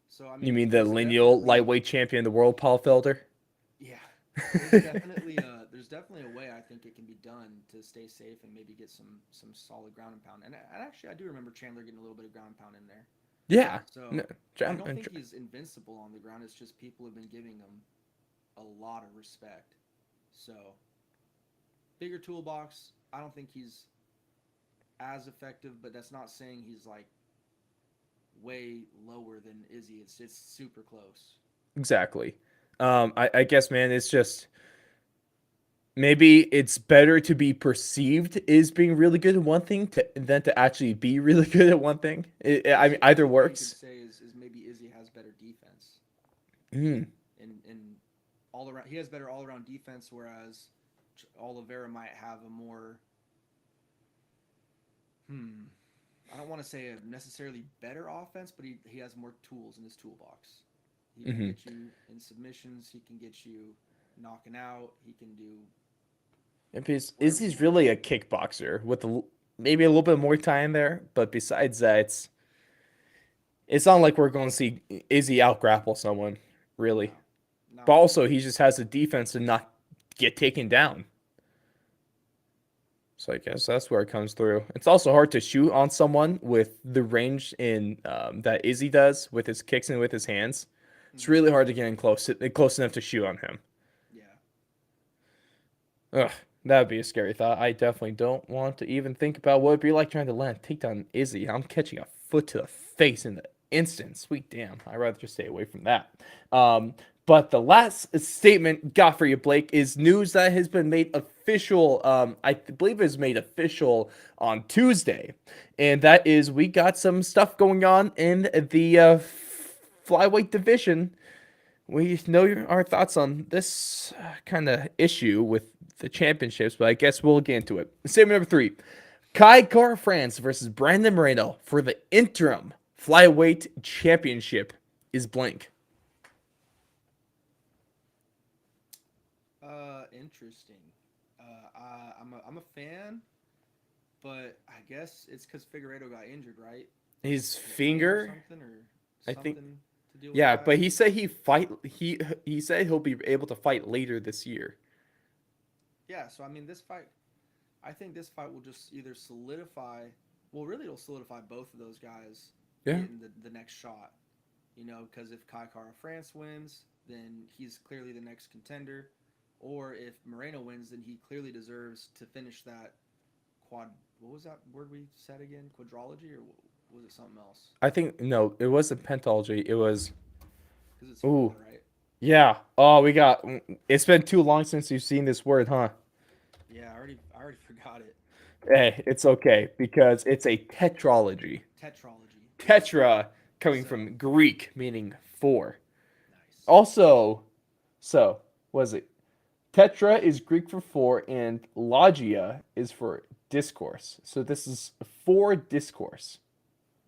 So I You mean, mean the lineal lightweight champion of the world, Paul Felder? yeah. There's definitely a way I think it can be done to stay safe and maybe get some solid ground and pound. And actually, I do remember Chandler getting a little bit of ground and pound in there. Yeah. No, So I don't think he's invincible on the ground. It's just people have been giving him a lot of respect. So bigger toolbox. I don't think he's as effective, but that's not saying he's like way lower than Izzy. It's super close. exactly. I guess, man, it's just maybe it's better to be perceived as being really good at one thing than to actually be really good at one thing. I mean, either What you could works. say is maybe Izzy has better defense Mm, and all around. He has better all around defense, whereas Oliveira might have a more hmm. I don't want to say a necessarily better offense, but he has more tools in his toolbox. He can hmm. get you in submissions. He can get you knocking out. He can do Is whatever you he's want. really a kickboxer with maybe a little bit more time in there, but besides that, it's not like we're going to see Izzy out grapple someone, really. No, no. But I think also, he just has the defense to not get taken down. So I guess that's where it comes through. It's also hard to shoot on someone with the range in that Izzy does with his kicks and with his hands. It's mm, really hard to get in close enough to shoot on him. yeah. Ugh, that would be a scary thought. I definitely don't want to even think about what it'd be like trying to land take down Izzy. I'm catching a foot to the face in the instant. Sweet damn. I'd rather just stay away from that. Um, but the last statement got for you, Blake, is news that has been made official. I believe it was made official on Tuesday, and that is we got some stuff going on in the flyweight division. We know our thoughts on this kind of issue with the championships, but I guess we'll get into it. Statement number 3: Kai Car France versus Brandon Moreno for the interim flyweight championship is blank. Interesting. I'm a fan, but I guess it's because Figueredo got injured, right? His His finger finger, or I think. something to deal with Yeah, that. but he said he said he'll be able to fight later this year. Yeah, so I mean, this fight, I think this fight will just either solidify, well, really, it'll solidify both of those guys Yeah. getting the next shot. You know, because if Kai Kara France wins, then he's clearly the next contender. Or if Moreno wins, then he clearly deserves to finish that quad. What was that word we said again? Quadrology, or was it something else? I think no, it wasn't pentology. It was Because it's ooh, four, right? yeah. Oh, we got it's been too long since you've seen this word, huh? Yeah, I already forgot it. Hey, it's okay because it's a tetralogy. Tetralogy. Tetra coming So from Greek meaning four. nice. Also, so was it tetra is Greek for four and logia is for discourse. So this is four discourse.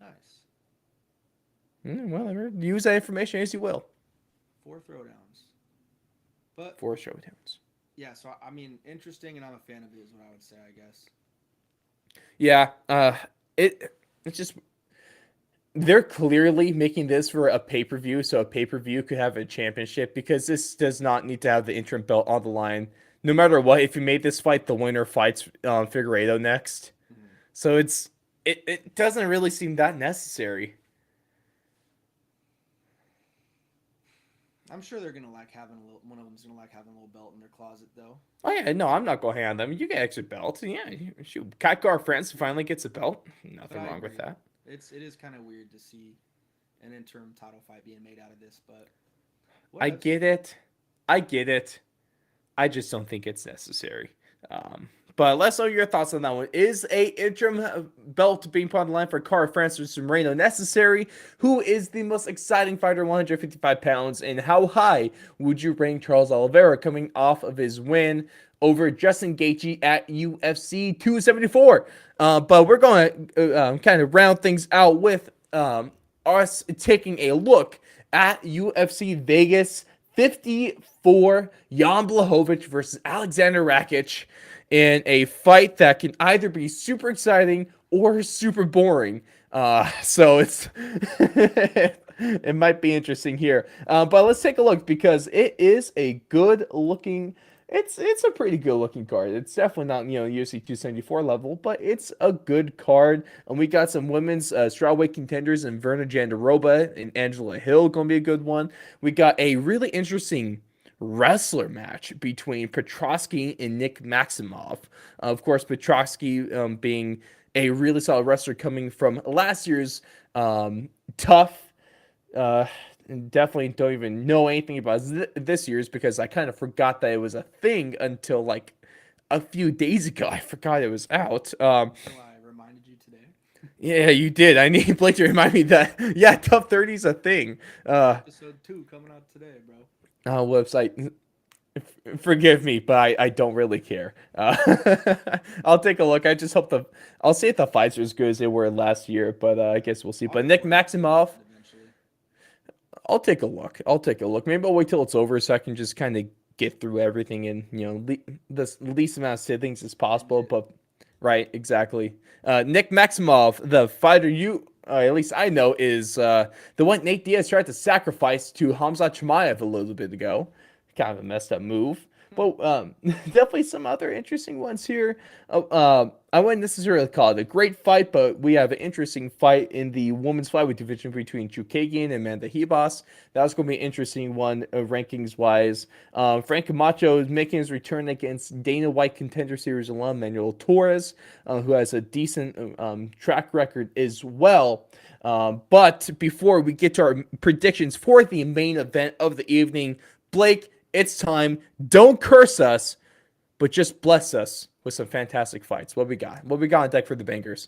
Nice. Well, use that information as you will. Four throwdowns. But Four showdowns. yeah, so I mean, interesting, and I'm a fan of it, is what I would say, I guess. Yeah, it's just they're clearly making this for a pay per view, so a pay per view could have a championship because this does not need to have the interim belt on the line. No matter what, if you made this fight, the winner fights Figueredo next. Mhm. So it doesn't really seem that necessary. I'm sure they're gonna like having a little. One of them's gonna like having a little belt in their closet, though. Oh yeah, no, I'm not gonna hand them. You get extra belts. Yeah, shoot, Katkar France finally gets a belt. But Nothing I wrong with agree. that. It is kind of weird to see an interim title fight being made out of this, but I whatevs. get it. I get it. I just don't think it's necessary. Um, but let's know your thoughts on that one. Is a interim belt being put on the line for Cara France versus Moreno necessary? Who is the most exciting fighter, 155 pounds, and how high would you rank Charles Oliveira coming off of his win over Justin Gaethje at UFC 274? But we're going to kind of round things out with us taking a look at UFC Vegas 54, Jan Blachowicz versus Alexander Rakic in a fight that can either be super exciting or super boring. So it's it might be interesting here. But let's take a look because it is a good looking. It's a pretty good looking card. It's definitely not UFC 274 level, but it's a good card. And we got some women's strawweight contenders in Verna Jandiroba and Angela Hill going to be a good one. We got a really interesting wrestler match between Petrosky and Nick Maximov. Of course, Petrosky being a really solid wrestler coming from last year's tough. Uh, Definitely don't even know anything about this year's because I kind of forgot that it was a thing until like a few days ago. I forgot it was out. So I reminded you today. Yeah, you did. I need Blake to remind me that yeah, Tough 30 is a thing. Episode 2 coming out today, bro. Website. Forgive me, but I don't really care. I'll take a look. I just hope I'll see if the fights are as good as they were last year, but I guess we'll see. I'll But be Nick forced to check it Maximoff, out eventually. I'll take a look. I'll take a look. Maybe I'll wait till it's over so I can just kind of get through everything in the least amount of sittings as Binge possible. it. But right, exactly. Nick Maximov, the fighter at least I know, is the one Nate Diaz tried to sacrifice to Hamza Chimaev a little bit ago. Kind of a messed up move. But definitely some other interesting ones here. I wouldn't necessarily call it a great fight, but we have an interesting fight in the women's flyweight division between Chukagian and Amanda Hebos. That was going to be an interesting one, rankings wise. Frank Camacho is making his return against Dana White Contender Series alum Manuel Torres, who has a decent track record as well. But before we get to our predictions for the main event of the evening, Blake, it's time. Don't curse us, but just bless us with some fantastic fights. What we got? What we got on deck for the bangers?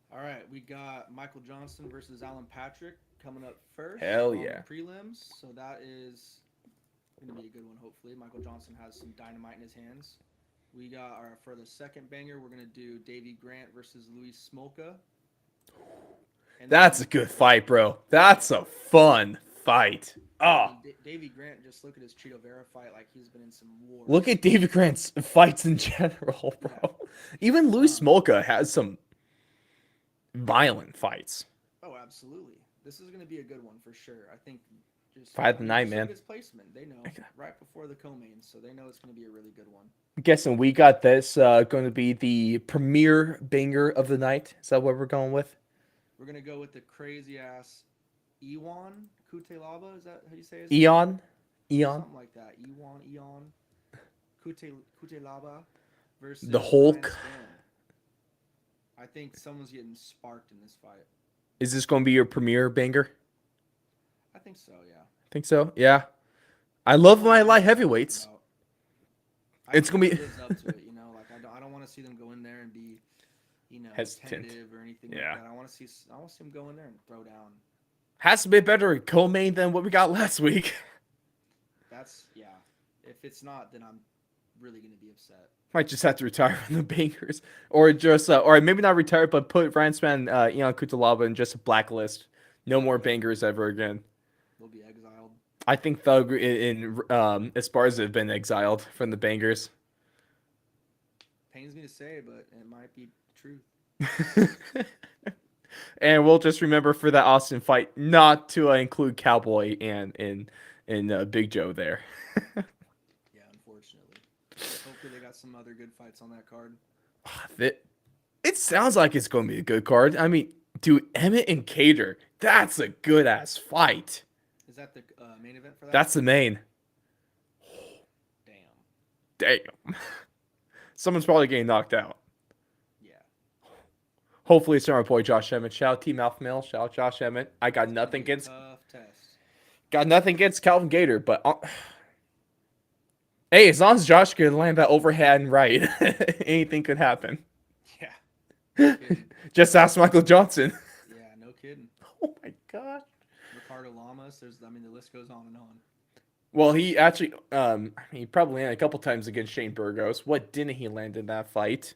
All right, we got Michael Johnson versus Alan Patrick coming up first Hell on yeah. the prelims. So that is going to be a good one, hopefully. Michael Johnson has some dynamite in his hands. We got our for the second banger, we're going to do Davy Grant versus Luis Smolka. And That's a then, good fight, bro. That's a fun fight. I Oh, mean, Davy Grant, just look at his Cheeto Vera fight. Like, he's been in some look wars. at David Grant's fights in general, Yeah. bro. Even Luis Smolka has some violent fights. Oh, absolutely. This is going to be a good one for sure. I think just Fight of the night, just look man. at his placement. They know right before the co-main, so they know it's going to be a really good one. I'm guessing we got this going to be the premier banger of the night. Is that what we're going with? We're going to go with the crazy ass Iwan Kutelaba. Is that how you say his name? Eon? Eon? Something like that. Iwan Kutelaba The versus Ryan Hulk? Spann. I think someone's getting sparked in this fight. Is this going to be your premier banger? I think so, yeah. Think so? Yeah. I love my light heavyweights. It's going gonna to be lives up to it, Like I don't want to see them go in there and be, hesitant. tentative or anything Yeah. like that. I want to see them go in there and throw down. Has to be better co-main than what we got last week. That's If it's not, then I'm really going to be upset. Might just have to retire from the bangers, or just, or maybe not retire, but put Ryan Span, Eon Kutalaba in just a blacklist. No more bangers ever again. They'll be exiled. I think Thug in Esparza have been exiled from the bangers. Pains me to say, but it might be true. And we'll just remember for that Austin fight not to include Cowboy and Big Joe there. Yeah, unfortunately. Hopefully they got some other good fights on that card. It sounds like it's going to be a good card. I mean, dude, Emmett and Cater, that's a good ass fight. Is that the main event for that? That's the main. Damn. Damn. Someone's probably getting knocked out. Yeah. Hopefully it's not our boy Josh Emmett. Shout out Team Alpha Male. Shout out Josh Emmett. I got It's gonna nothing be a against tough test. Calvin Gator, but hey, as long as Josh can land that overhand right, anything could happen. Yeah. No kidding. Just ask Michael Johnson. Yeah. No kidding. Oh my god. Ricardo Lamas. I mean, the list goes on and on. Well, he actually, he probably landed a couple times against Shane Burgos. What didn't he land in that fight?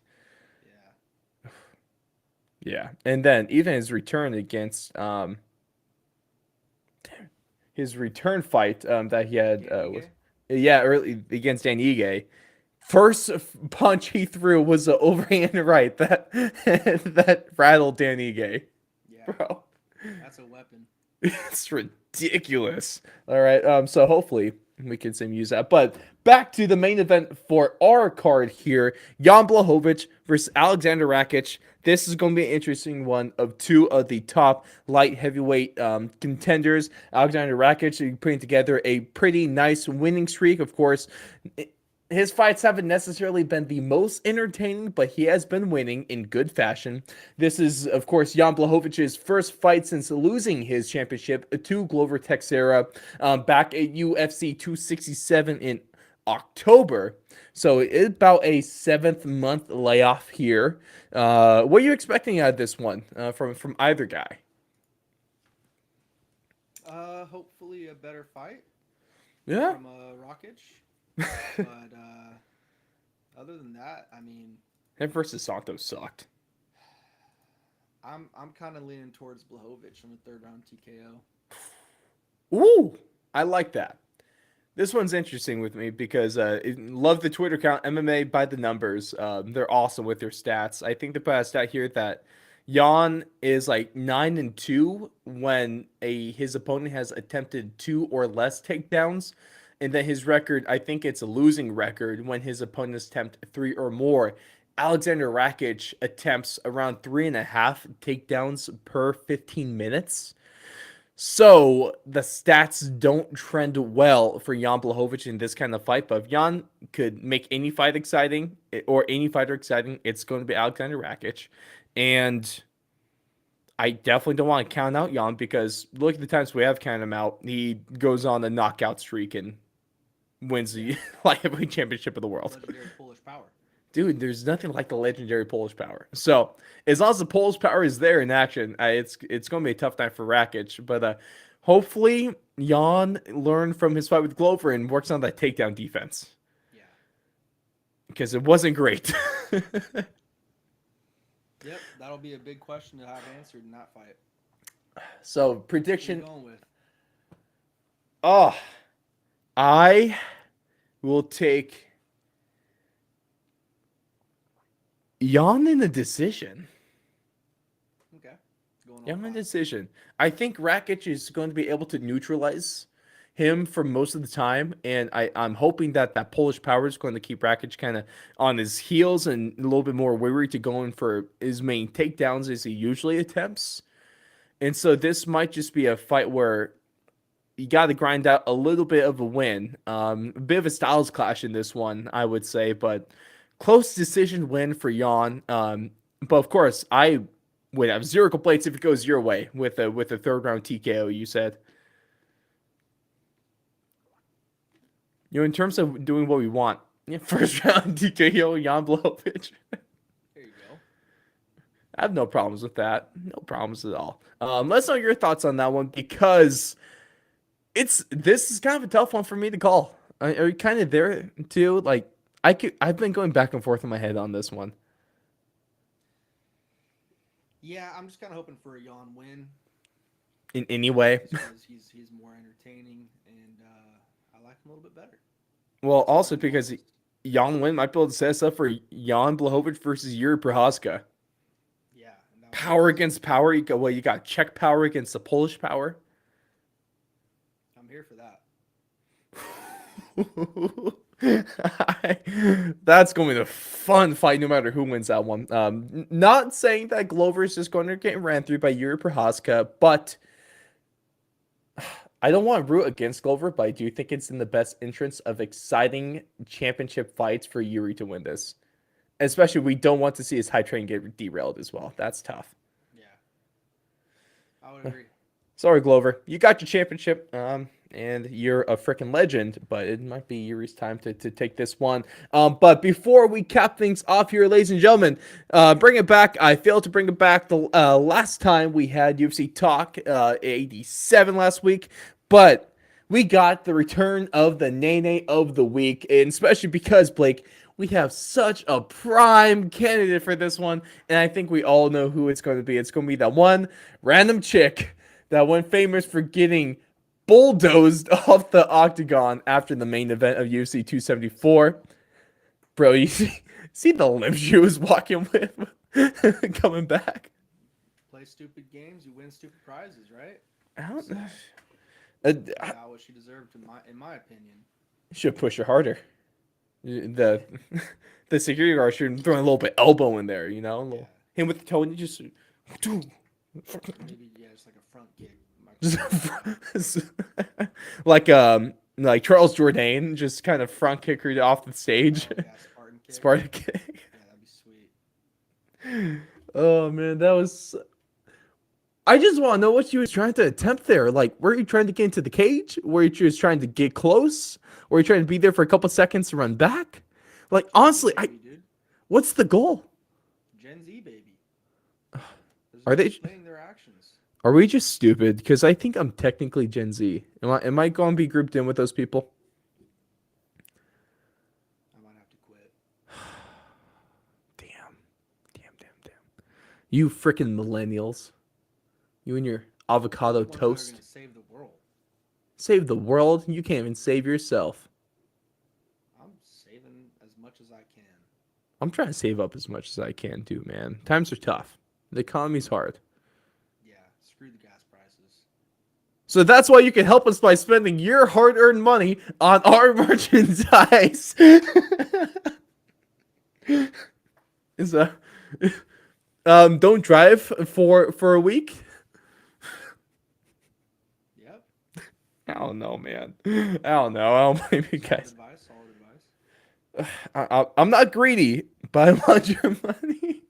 Yeah. Yeah, and then even his return against, his return fight, that he had, was, yeah, early against Dan Ige. First punch he threw was an overhand right that that rattled Dan Ige, Yeah. bro. That's a weapon. It's ridiculous. All right. So hopefully we can use that. But back to the main event for our card here: Jan Blachowicz versus Alexander Rakic. This is going to be an interesting one of two of the top light heavyweight contenders. Alexander Rakic putting together a pretty nice winning streak. Of course, his fights haven't necessarily been the most entertaining, but he has been winning in good fashion. This is, of course, Jan Blachowicz's first fight since losing his championship to Glover Teixeira back at UFC 267 in October. So it's about a 7th-month layoff here. What are you expecting out of this one from either guy? Hopefully a better fight Yeah. from Rakic. But other than that, I mean, Him versus Santos sucked. I'm kind of leaning towards Blachowicz on the 3rd round TKO. Ooh, I like that. This one's interesting with me because love the Twitter account MMA by the numbers. They're awesome with their stats. I think they put a stat here that Jan is like 9-2 when his opponent has attempted 2 or less takedowns, and then his record, I think it's a losing record when his opponents attempt 3 or more. Alexander Rakic attempts around 3.5 takedowns per 15 minutes. So the stats don't trend well for Jan Blachowicz in this kind of fight. But if Jan could make any fight exciting or any fighter exciting, it's going to be Alexander Rakic. And I definitely don't want to count out Jan because look at the times we have counted him out. He goes on a knockout streak and wins the light heavyweight championship of the world. Legendary Polish power. Dude, there's nothing like the legendary Polish power. So as long as the Polish power is there in action, it's going to be a tough night for Rakic. But hopefully Jan learned from his fight with Glover and works on that takedown defense. Yeah. Because it wasn't great. Yep, that'll be a big question to have answered in that fight. So What are prediction. you going with? Oh, I will take Jan in the decision. Okay. Going Jan on in the five. decision. I think Rakic is going to be able to neutralize him for most of the time, and I'm hoping that that Polish power is going to keep Rakic kind of on his heels and a little bit more weary to going for his main takedowns as he usually attempts. And so this might just be a fight where you got to grind out a little bit of a win. A bit of a styles clash in this one, I would say, but close decision win for Jan. But of course, I would have zero complaints if it goes your way with a 3rd round TKO. You said, in terms of doing what we want, yeah, 1st round TKO Jan Blachowicz. There you go. I have no problems with that. No problems at all. Let's know your thoughts on that one because this is kind of a tough one for me to call. Are you kind of there too? Like I've been going back and forth in my head on this one. Yeah, I'm just kind of hoping for a Jan win In any way. because he's more entertaining and I like him a little bit better. Well, That's also what I'm going because with. Jan Win might be able to set us up for Jan Blachowicz versus Yuri Prohaska. Yeah, and that would Power be against power. You got Czech power against the Polish power. I'm here for that. That's going to be a fun fight no matter who wins that one. Not saying that Glover is just going to get ran through by Yuri Prohaska, but I don't want to root against Glover, but I do think it's in the best interest of exciting championship fights for Yuri to win this. Especially, we don't want to see his high train get derailed as well. That's tough. Yeah, I would agree. Sorry, Glover. You got your championship, and you're a freaking legend, but it might be Yuri's time to take this one. But before we cap things off here, ladies and gentlemen, bring it back. I failed to bring it back the last time we had UFC Talk 87 last week, but we got the return of the Nene of the week, and especially because, Blake, we have such a prime candidate for this one, and I think we all know who it's going to be. It's going to be that one random chick that went famous for getting bulldozed off the octagon after the main event of UFC 274. Bro, you see the limp she was walking with coming back? Play stupid games, you win stupid prizes, right? I don't So, know. got what she deserved, in my opinion. Should push her harder. The the security guard should throw a little bit elbow in there, you know? Yeah, Him with the toe and you just maybe yeah, just like a front kick. like Charles Jourdain, just kind of front kick her off the stage. Oh, yeah, Spartan kick. Spartan kick. Yeah, that'd be sweet. Oh man, that was. I just want to know what you was trying to attempt there. Like, were you trying to get into the cage? Were you just trying to get close? Were you trying to be there for a couple seconds to run back? Like, honestly, Baby, dude. what's the goal? Gen Z baby. Are they? Explaining their actions? Are we just stupid? Because I think I'm technically Gen Z. Am I going to be grouped in with those people? I might have to quit. Damn. You freaking millennials. You and your avocado Ones that are toast. gonna save the world. Save the world? You can't even save yourself. I'm saving as much as I can. I'm trying to save up as much as I can too, man. Times are tough. The economy's hard. Yeah, screw the gas prices. So that's why you can help us by spending your hard-earned money on our merchandise. Is don't drive for a week. Yep. I don't know, man. I don't know. I don't blame you guys. Solid advice. I'm not greedy, but I want your money.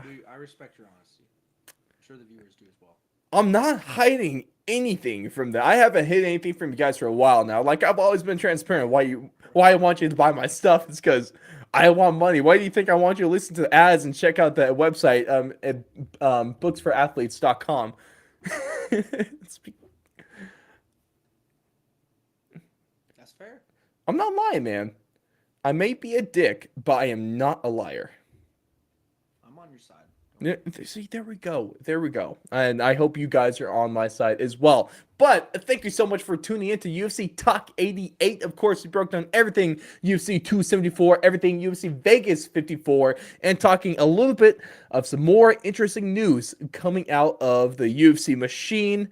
Dude, I respect your honesty. I'm sure the viewers do as well. I'm not hiding anything from that. I haven't hid anything from you guys for a while now. Like, I've always been transparent. Why I want you to buy my stuff is because I want money. Why do you think I want you to listen to ads and check out that website at booksforathletes.com? That's fair. I'm not lying, man. I may be a dick, but I am not a liar. I'm on your side. Yeah, see, there we go. There we go. And I hope you guys are on my side as well. But thank you so much for tuning in to UFC Talk 88. Of course, we broke down everything UFC 274, everything UFC Vegas 54, and talking a little bit of some more interesting news coming out of the UFC machine.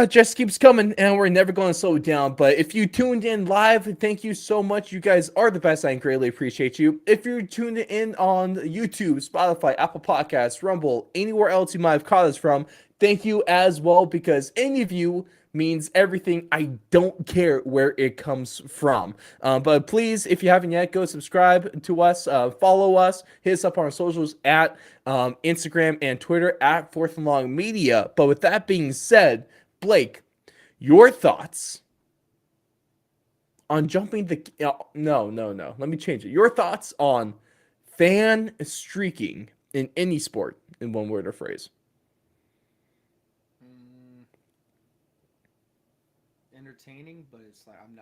Just keeps coming, and we're never going to slow down. But if you tuned in live, thank you so much. You guys are the best. I greatly appreciate you. If you're tuned in on YouTube, Spotify, Apple Podcasts, Rumble, anywhere else you might have caught us from, thank you as well, because any of you means everything. I don't care where it comes from. But please, if you haven't yet, go subscribe to us, follow us, hit us up on our socials at Instagram and Twitter at Fourth and Long Media. But with that being said, Blake, your thoughts on jumping the... No. Let me change it. Your thoughts on fan streaking in any sport in one word or phrase. Entertaining, but it's like I'm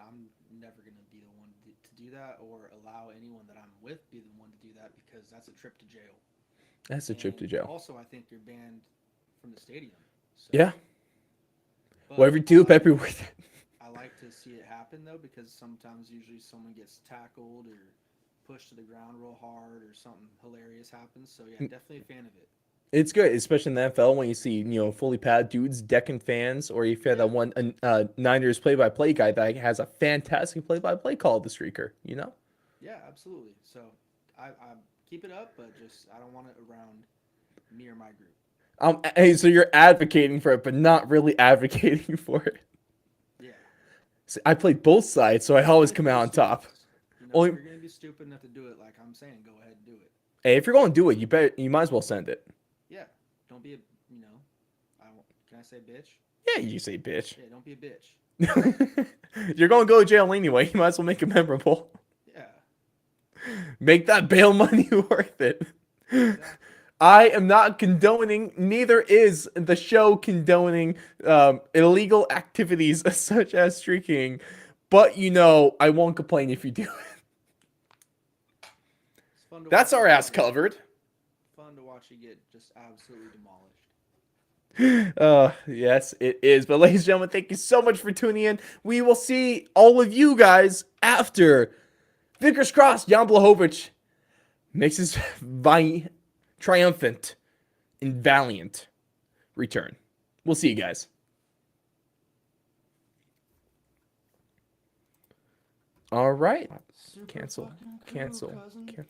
never gonna be the one to do that or allow anyone that I'm with be the one to do that because that's a trip to jail. That's a trip to jail. Also, I think you're banned from the stadium. So, Yeah. but Whatever you do, better be worth it. I like to see it happen though because sometimes usually someone gets tackled or pushed to the ground real hard or something hilarious happens. So yeah, definitely a fan of it. It's good, especially in the NFL when you see, fully padded dudes decking fans, or if you have that one Niners play-by-play guy that has a fantastic play-by-play call, the streaker, Yeah, absolutely. So I keep it up, but just I don't want it around me or my group. Hey, so you're advocating for it, but not really advocating for it. Yeah. See, I played both sides, so I always Only come for the out on top. stupid. Only, If you're gonna be stupid enough to do it, like I'm saying, go ahead and do it. hey, if you're going to do it, you might as well send it. Yeah. Don't be a, I won't, can I say bitch? Yeah, you say bitch. Yeah. Don't be a bitch. You're going to go to jail anyway. You might as well make it memorable. Yeah. Make that bail money worth it. Exactly. I am not condoning, neither is the show condoning illegal activities such as streaking. But I won't complain if you do it. It's fun to That's watch our you ass get, covered. fun to watch you get just absolutely demolished. Yes, it is. But ladies and gentlemen, thank you so much for tuning in. We will see all of you guys after. Fingers crossed, Jan Blachowicz makes his triumphant and valiant return. We'll see you guys. All right. Super Cancel. fucking cool, Cancel. cousin.